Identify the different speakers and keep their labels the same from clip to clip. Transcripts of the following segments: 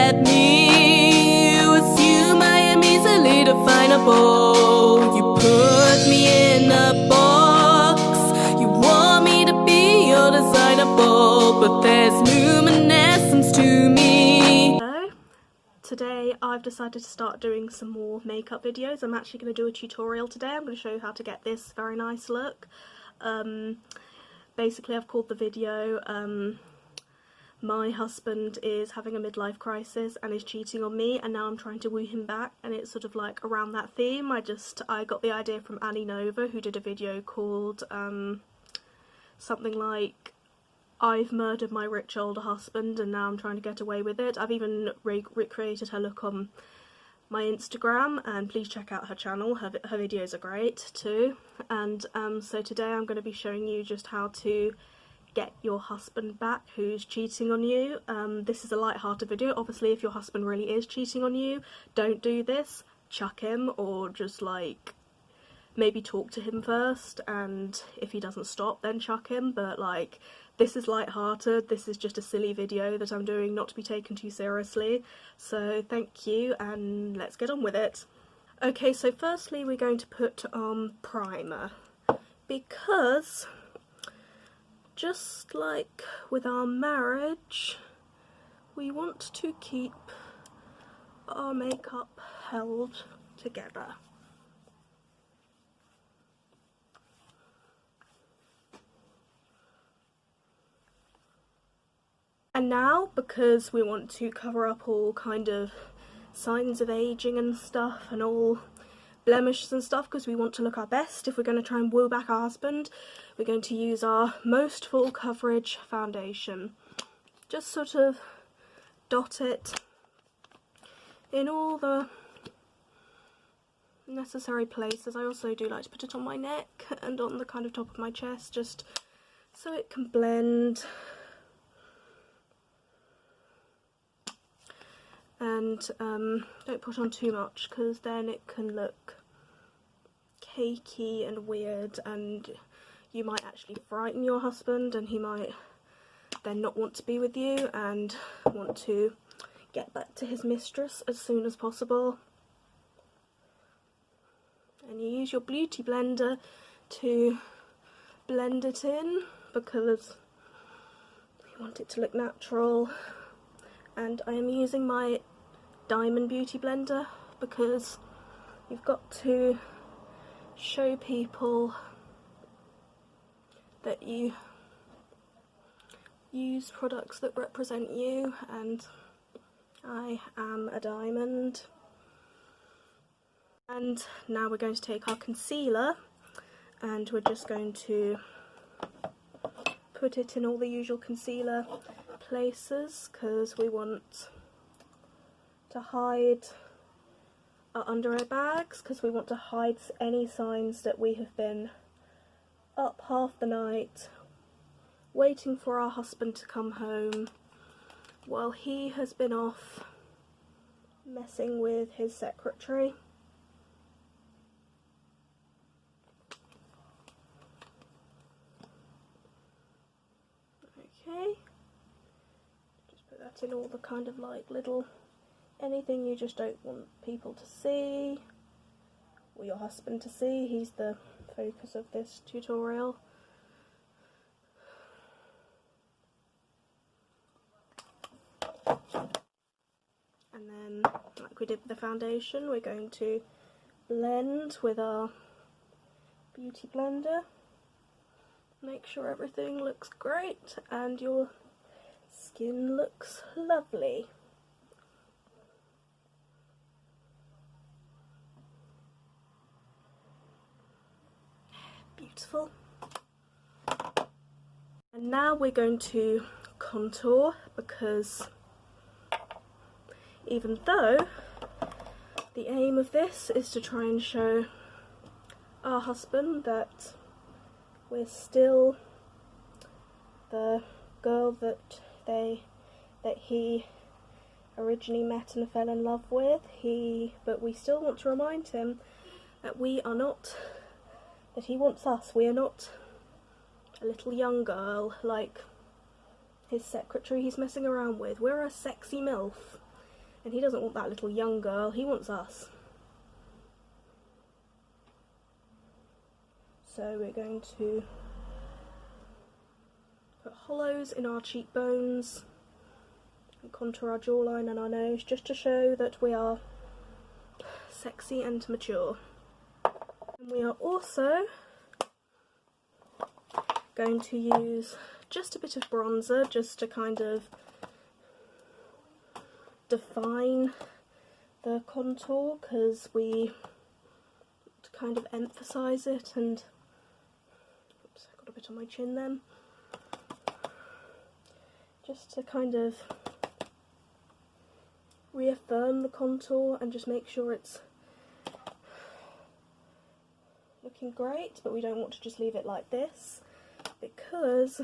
Speaker 1: at me. You assume I am easily definable. You put me in a box. You want me to be your designable, but there's luminescence to me.
Speaker 2: So, today I've decided to start doing some more makeup videos. I'm actually going to do a tutorial today. I'm going to show you how to get this very nice look. Basically, I've called the video my husband is having a midlife crisis and is cheating on me, and now I'm trying to woo him back, and it's sort of like around that theme. I got the idea from Annie Nova, who did a video called something like I've murdered my rich older husband and now I'm trying to get away with it. I've even recreated her look on my Instagram, and please check out her channel. Her videos are great too. And so today I'm going to be showing you just how to get your husband back who's cheating on you. This is a light-hearted video. Obviously, if your husband really is cheating on you, don't do this. Chuck him, or just like maybe talk to him first, and if he doesn't stop then chuck him. But like, this is light-hearted. This is just a silly video that I'm doing, not to be taken too seriously. So thank you, and let's get on with it. Okay, so firstly we're going to put on primer, because just like with our marriage, we want to keep our makeup held together. And now, because we want to cover up all kind of signs of aging and stuff, and all blemishes and stuff, because we want to look our best if we're going to try and woo back our husband, we're going to use our most full coverage foundation. Just sort of dot it in all the necessary places. I also do like to put it on my neck and on the kind of top of my chest, just so it can blend. And don't put on too much, because then it can look cakey and weird, and you might actually frighten your husband, and he might then not want to be with you and want to get back to his mistress as soon as possible. And you use your beauty blender to blend it in, because you want it to look natural. And I am using my diamond beauty blender, because you've got to show people that you use products that represent you, and I am a diamond. And now we're going to take our concealer, and we're just going to put it in all the usual concealer places, because we want to hide our under eye bags, because we want to hide any signs that we have been up half the night waiting for our husband to come home while he has been off messing with his secretary. Okay, just put that in all the kind of like little, anything you just don't want people to see, or your husband to see. He's the focus of this tutorial. And then, like we did with the foundation, we're going to blend with our beauty blender. Make sure everything looks great and your skin looks lovely. Beautiful. And now we're going to contour, because even though the aim of this is to try and show our husband that we're still the girl that he originally met and fell in love with, but we still want to remind him that we are not, that he wants us. We are not a little young girl like his secretary he's messing around with. We're a sexy MILF. And he doesn't want that little young girl, he wants us. So we're going to put hollows in our cheekbones and contour our jawline and our nose, just to show that we are sexy and mature. And we are also going to use just a bit of bronzer, just to kind of define the contour, because we to kind of emphasize it. And oops, I got a bit on my chin then, just to kind of reaffirm the contour and just make sure it's looking great. But we don't want to just leave it like this, because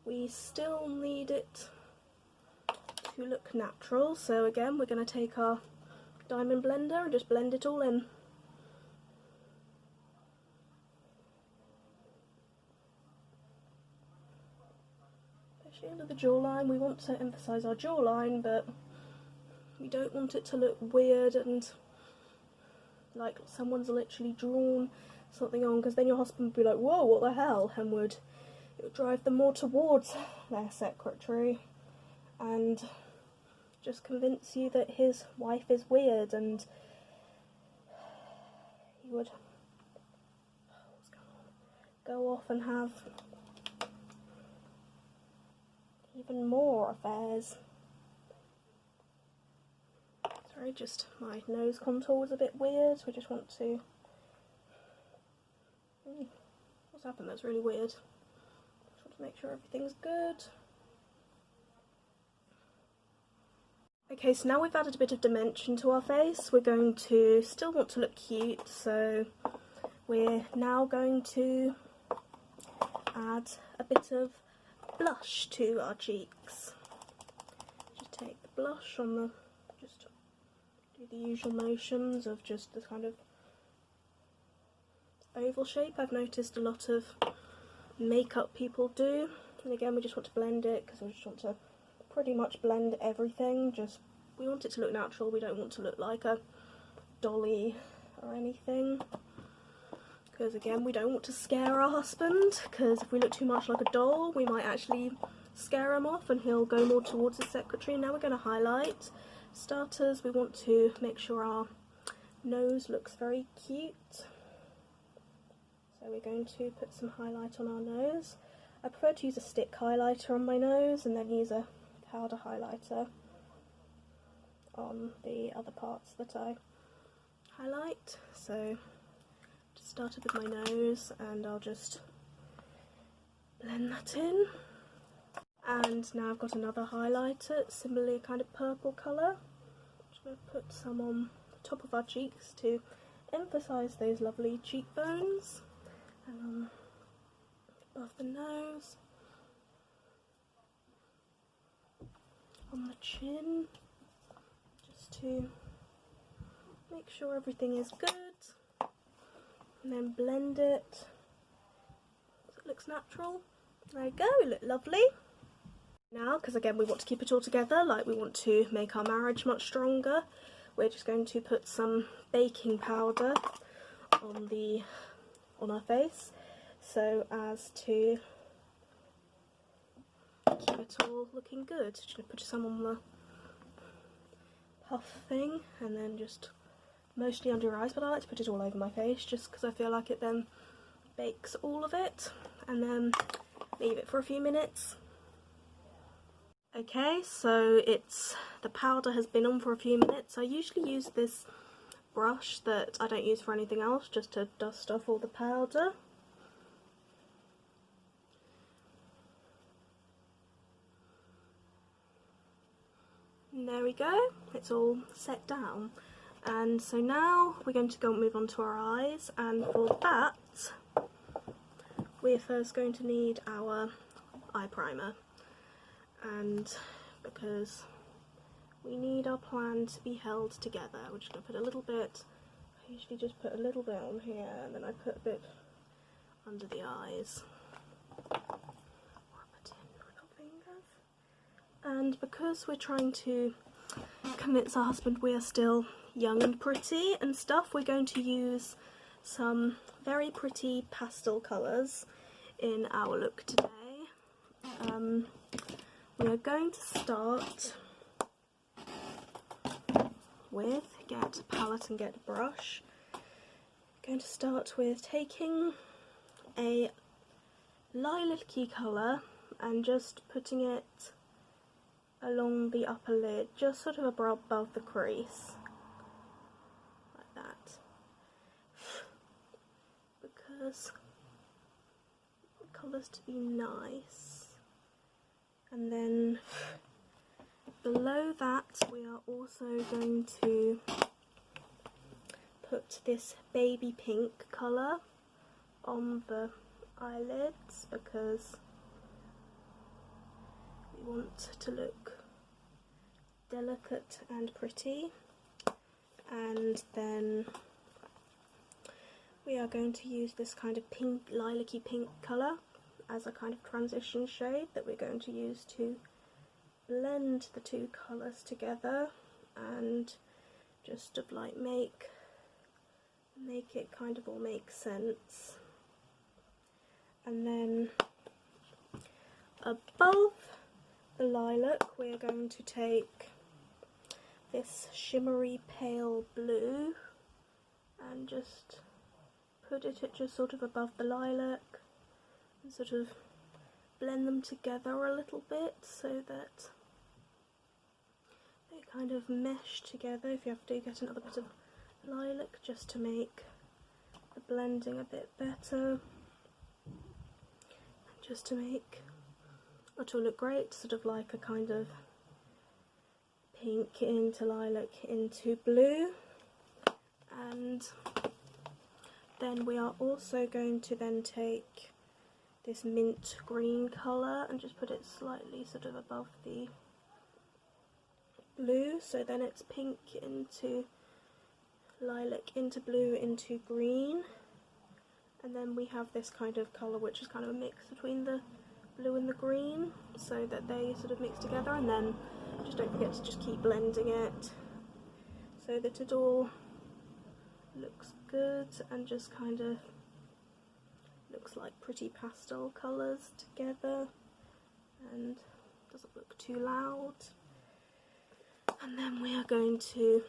Speaker 2: we still need it to look natural. So again, we're going to take our diamond blender and just blend it all in. Especially under the jawline, we want to emphasise our jawline, but we don't want it to look weird and like someone's literally drawn something on, because then your husband would be like, whoa, what the hell, and it would drive them more towards their secretary and just convince you that his wife is weird, and he would go off and have even more affairs. Sorry, just my nose contour was a bit weird, so we just want to... what's happened? That's really weird. Just want to make sure everything's good. Okay, so now we've added a bit of dimension to our face, we're going to still want to look cute, so we're now going to add a bit of blush to our cheeks. Just take the blush on the, just do the usual motions of just the kind of oval shape I've noticed a lot of makeup people do. And again, we just want to blend it, because I just want to pretty much blend everything. Just, we want it to look natural, we don't want to look like a dolly or anything, because again, we don't want to scare our husband, because if we look too much like a doll, we might actually scare him off and he'll go more towards his secretary. Now we're going to highlight. Starters, we want to make sure our nose looks very cute, so we're going to put some highlight on our nose. I prefer to use a stick highlighter on my nose and then use a powder highlighter on the other parts that I highlight. So just started with my nose, and I'll just blend that in. And now I've got another highlighter, similarly a kind of purple colour. Just going to put some on the top of our cheeks to emphasise those lovely cheekbones, and above the nose, on the chin, just to make sure everything is good, and then blend it so it looks natural. There you go, it look lovely. Now, because again we want to keep it all together, like we want to make our marriage much stronger, we're just going to put some baking powder on our face, so as to keep it all looking good. Just going to put some on the puff thing, and then just mostly under your eyes, but I like to put it all over my face just because I feel like it then bakes all of it, and then leave it for a few minutes. Okay, so the powder has been on for a few minutes. I usually use this brush that I don't use for anything else, just to dust off all the powder. And there we go, it's all set down. And so now we're going to move on to our eyes, and for that we're first going to need our eye primer. And because we need our plan to be held together, we're just going to put a little bit, I usually just put a little bit on here, and then I put a bit under the eyes. And because we're trying to convince our husband we are still young and pretty and stuff, we're going to use some very pretty pastel colours in our look today. We are going to start with, get a palette and get a brush. Going to start with taking a lilac-y colour and just putting it along the upper lid, just sort of above the crease, like that, because the colours to be nice. And then below that we are also going to put this baby pink colour on the eyelids because we want to look delicate and pretty. And then we are going to use this kind of pink, lilac-y pink colour as a kind of transition shade that we're going to use to blend the two colours together and just to like make it kind of all make sense. And then above the lilac we're going to take this shimmery pale blue and just put it just sort of above the lilac and sort of blend them together a little bit so that they kind of mesh together. If you have to, get another bit of lilac just to make the blending a bit better, just to make it will look great, sort of like a kind of pink into lilac into blue. And then we are also going to then take this mint green colour and just put it slightly sort of above the blue, so then it's pink into lilac into blue into green. And then we have this kind of colour which is kind of a mix between the blue and the green, so that they sort of mix together. And then just don't forget to just keep blending it so that it all looks good and just kind of looks like pretty pastel colours together and doesn't look too loud. And then we are going to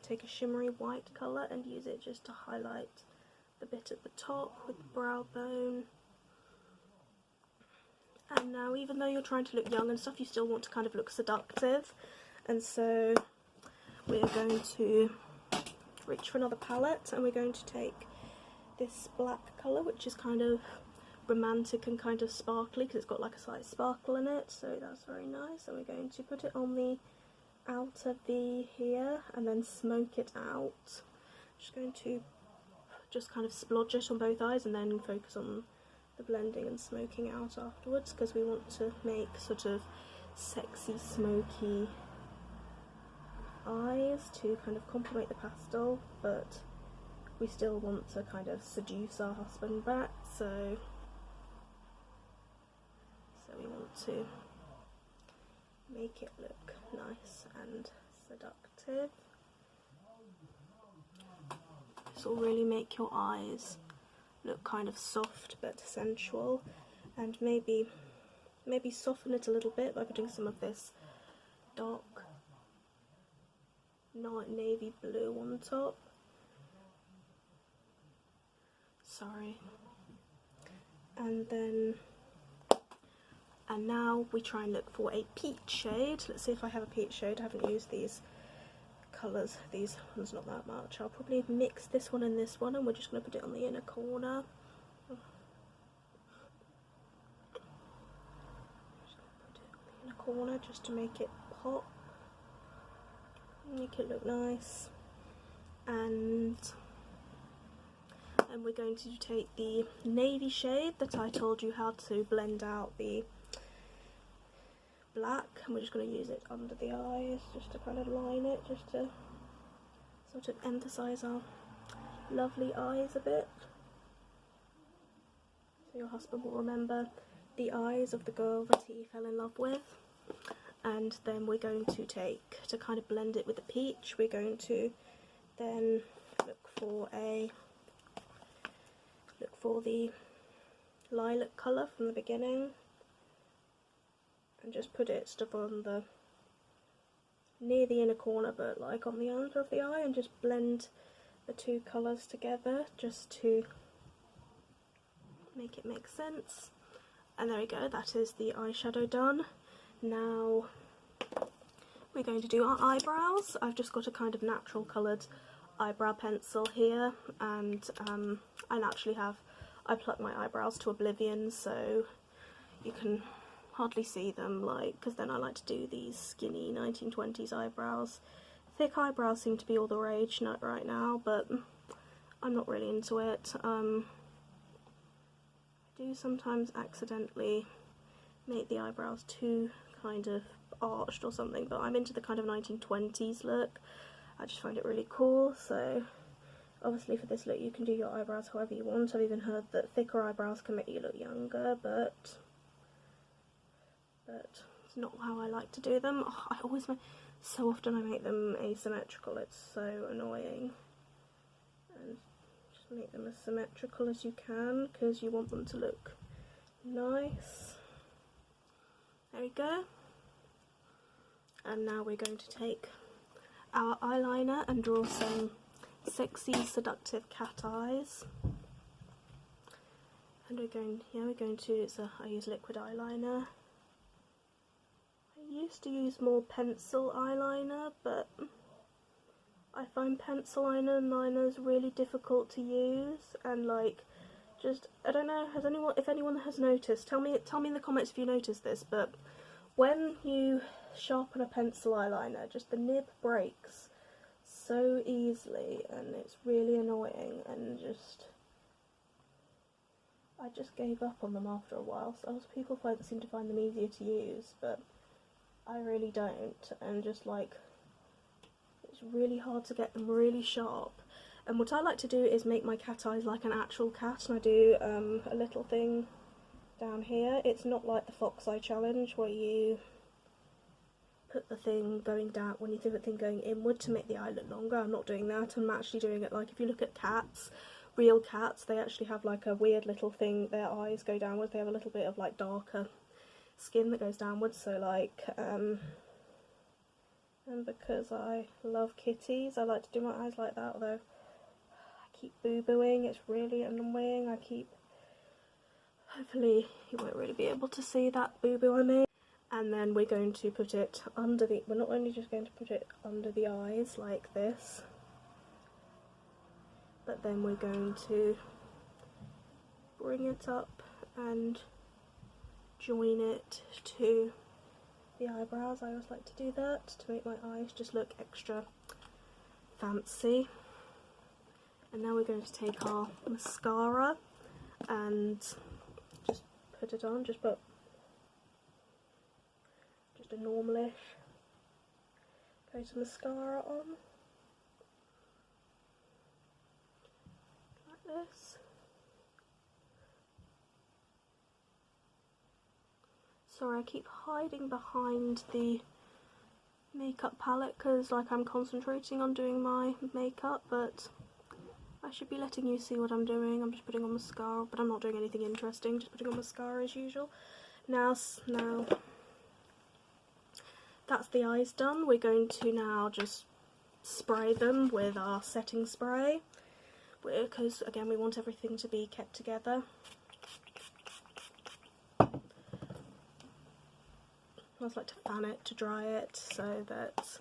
Speaker 2: take a shimmery white colour and use it just to highlight the bit at the top with the brow bone. And now, even though you're trying to look young and stuff, you still want to kind of look seductive, and so we're going to reach for another palette and we're going to take this black colour which is kind of romantic and kind of sparkly because it's got like a slight sparkle in it, so that's very nice. And we're going to put it on the outer V here and then smoke it out. Just going to just kind of splodge it on both eyes and then focus on the blending and smoking out afterwards, because we want to make sort of sexy smoky eyes to kind of complement the pastel, but we still want to kind of seduce our husband back, so we want to make it look nice and seductive. This will really make your eyes look kind of soft but sensual, and maybe soften it a little bit by putting some of this dark navy blue on top. Sorry. And now we try and look for a peach shade. Let's see if I have a peach shade. I haven't used these colours, these ones not that much. I'll probably mix this one and this one, and we're just going to put it on the inner corner. Just going to put it on the inner corner just to make it pop, make it look nice. And we're going to take the navy shade that I told you how to blend out the black, and we're just going to use it under the eyes just to kind of line it, just to sort of emphasise our lovely eyes a bit. So your husband will remember the eyes of the girl that he fell in love with. And then we're going to take, to kind of blend it with the peach, we're going to then look for the lilac colour from the beginning, and just put it stuff on the near the inner corner, but like on the under of the eye, and just blend the two colours together just to make it make sense. And there we go, that is the eyeshadow done. Now we're going to do our eyebrows. I've just got a kind of natural coloured eyebrow pencil here, and I plucked my eyebrows to oblivion, so you can hardly see them, like, because then I like to do these skinny 1920s eyebrows. Thick eyebrows seem to be all the rage right now, but I'm not really into it. I do sometimes accidentally make the eyebrows too kind of arched or something, but I'm into the kind of 1920s look. I just find it really cool. So obviously for this look you can do your eyebrows however you want. I've even heard that thicker eyebrows can make you look younger, but it's not how I like to do them. Oh, I always make, so often I make them asymmetrical, it's so annoying. And just make them as symmetrical as you can, because you want them to look nice. There we go. And now we're going to take our eyeliner and draw some sexy, seductive cat eyes. And we're going to, I use liquid eyeliner. I used to use more pencil eyeliner, but I find pencil eyeliner really difficult to use, and like, just, I don't know, if anyone has noticed, tell me in the comments if you noticed this, but when you sharpen a pencil eyeliner, just the nib breaks so easily, and it's really annoying, and I just gave up on them after a while. So people seem to find them easier to use, but I really don't, and just like, it's really hard to get them really sharp. And what I like to do is make my cat eyes like an actual cat, and I do a little thing down here. It's not like the fox eye challenge where you put the thing going down, when you do the thing going inward to make the eye look longer. I'm not doing that. I'm actually doing it like, if you look at cats, real cats, they actually have like a weird little thing, their eyes go downwards, they have a little bit of like darker skin that goes downwards, so like, and because I love kitties, I like to do my eyes like that, although I keep boo-booing, it's really annoying. Hopefully you won't really be able to see that boo-boo I made. And then we're going to put it under the, we're not only just going to put it under the eyes like this, but then we're going to bring it up and join it to the eyebrows. I always like to do that to make my eyes just look extra fancy. And now we're going to take our mascara and just put it on, just put just a normalish coat of mascara on, like this. Sorry, I keep hiding behind the makeup palette because like I'm concentrating on doing my makeup, but I should be letting you see what I'm doing. I'm just putting on mascara, but I'm not doing anything interesting, just putting on mascara as usual. Now that's the eyes done. We're going to now just spray them with our setting spray, because again we want everything to be kept together. I always like to fan it to dry it so that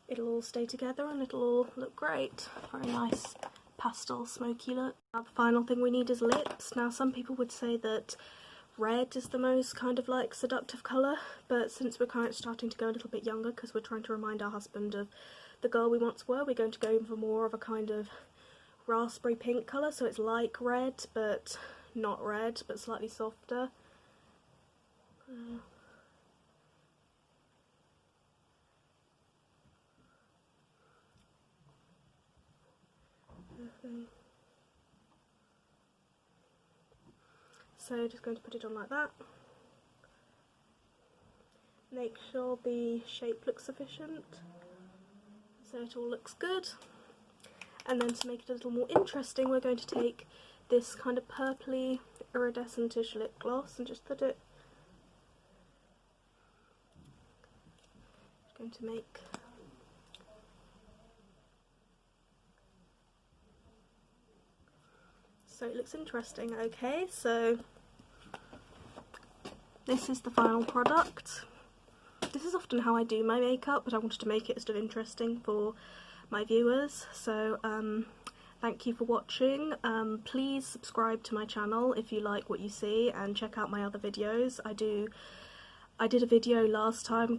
Speaker 2: it'll all stay together and it'll all look great. Very nice pastel smoky look. Now the final thing we need is lips. Now some people would say that red is the most kind of like seductive colour, but since we're kind of starting to go a little bit younger because we're trying to remind our husband of the girl we once were, we're going to go for more of a kind of raspberry pink colour, so it's like red but not red, but slightly softer. So just going to put it on like that. make sure the shape looks sufficient so it all looks good. And then to make it a little more interesting, we're going to take this kind of purpley iridescentish lip gloss and just put it. Just going to make so it looks interesting. Okay, so this is the final product. This is often how I do my makeup, but I wanted to make it sort of interesting for my viewers. So thank you for watching. Please subscribe to my channel if you like what you see, and check out my other videos. I did a video last time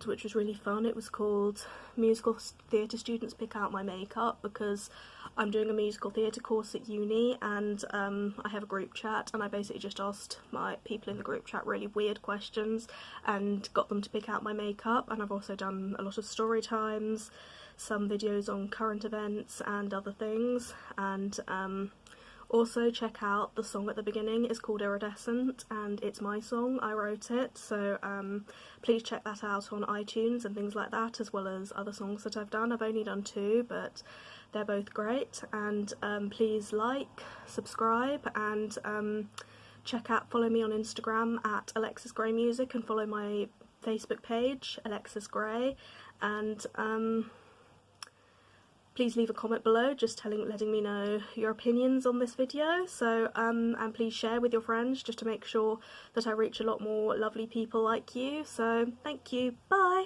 Speaker 2: which was really fun. It was called Musical Theatre Students Pick Out My Makeup, because I'm doing a musical theatre course at uni, and I have a group chat, and I basically just asked my people in the group chat really weird questions and got them to pick out my makeup. And I've also done a lot of story times, some videos on current events and other things, and also check out the song at the beginning. It's called Iridescent and it's my song, I wrote it, so please check that out on iTunes and things like that, as well as other songs that I've done. I've only done 2, but they're both great. And please like, subscribe, and follow me on Instagram at Alexis Gray Music, and follow my Facebook page, Alexis Gray, and please leave a comment below just letting me know your opinions on this video. So and please share with your friends just to make sure that I reach a lot more lovely people like you. So thank you, bye!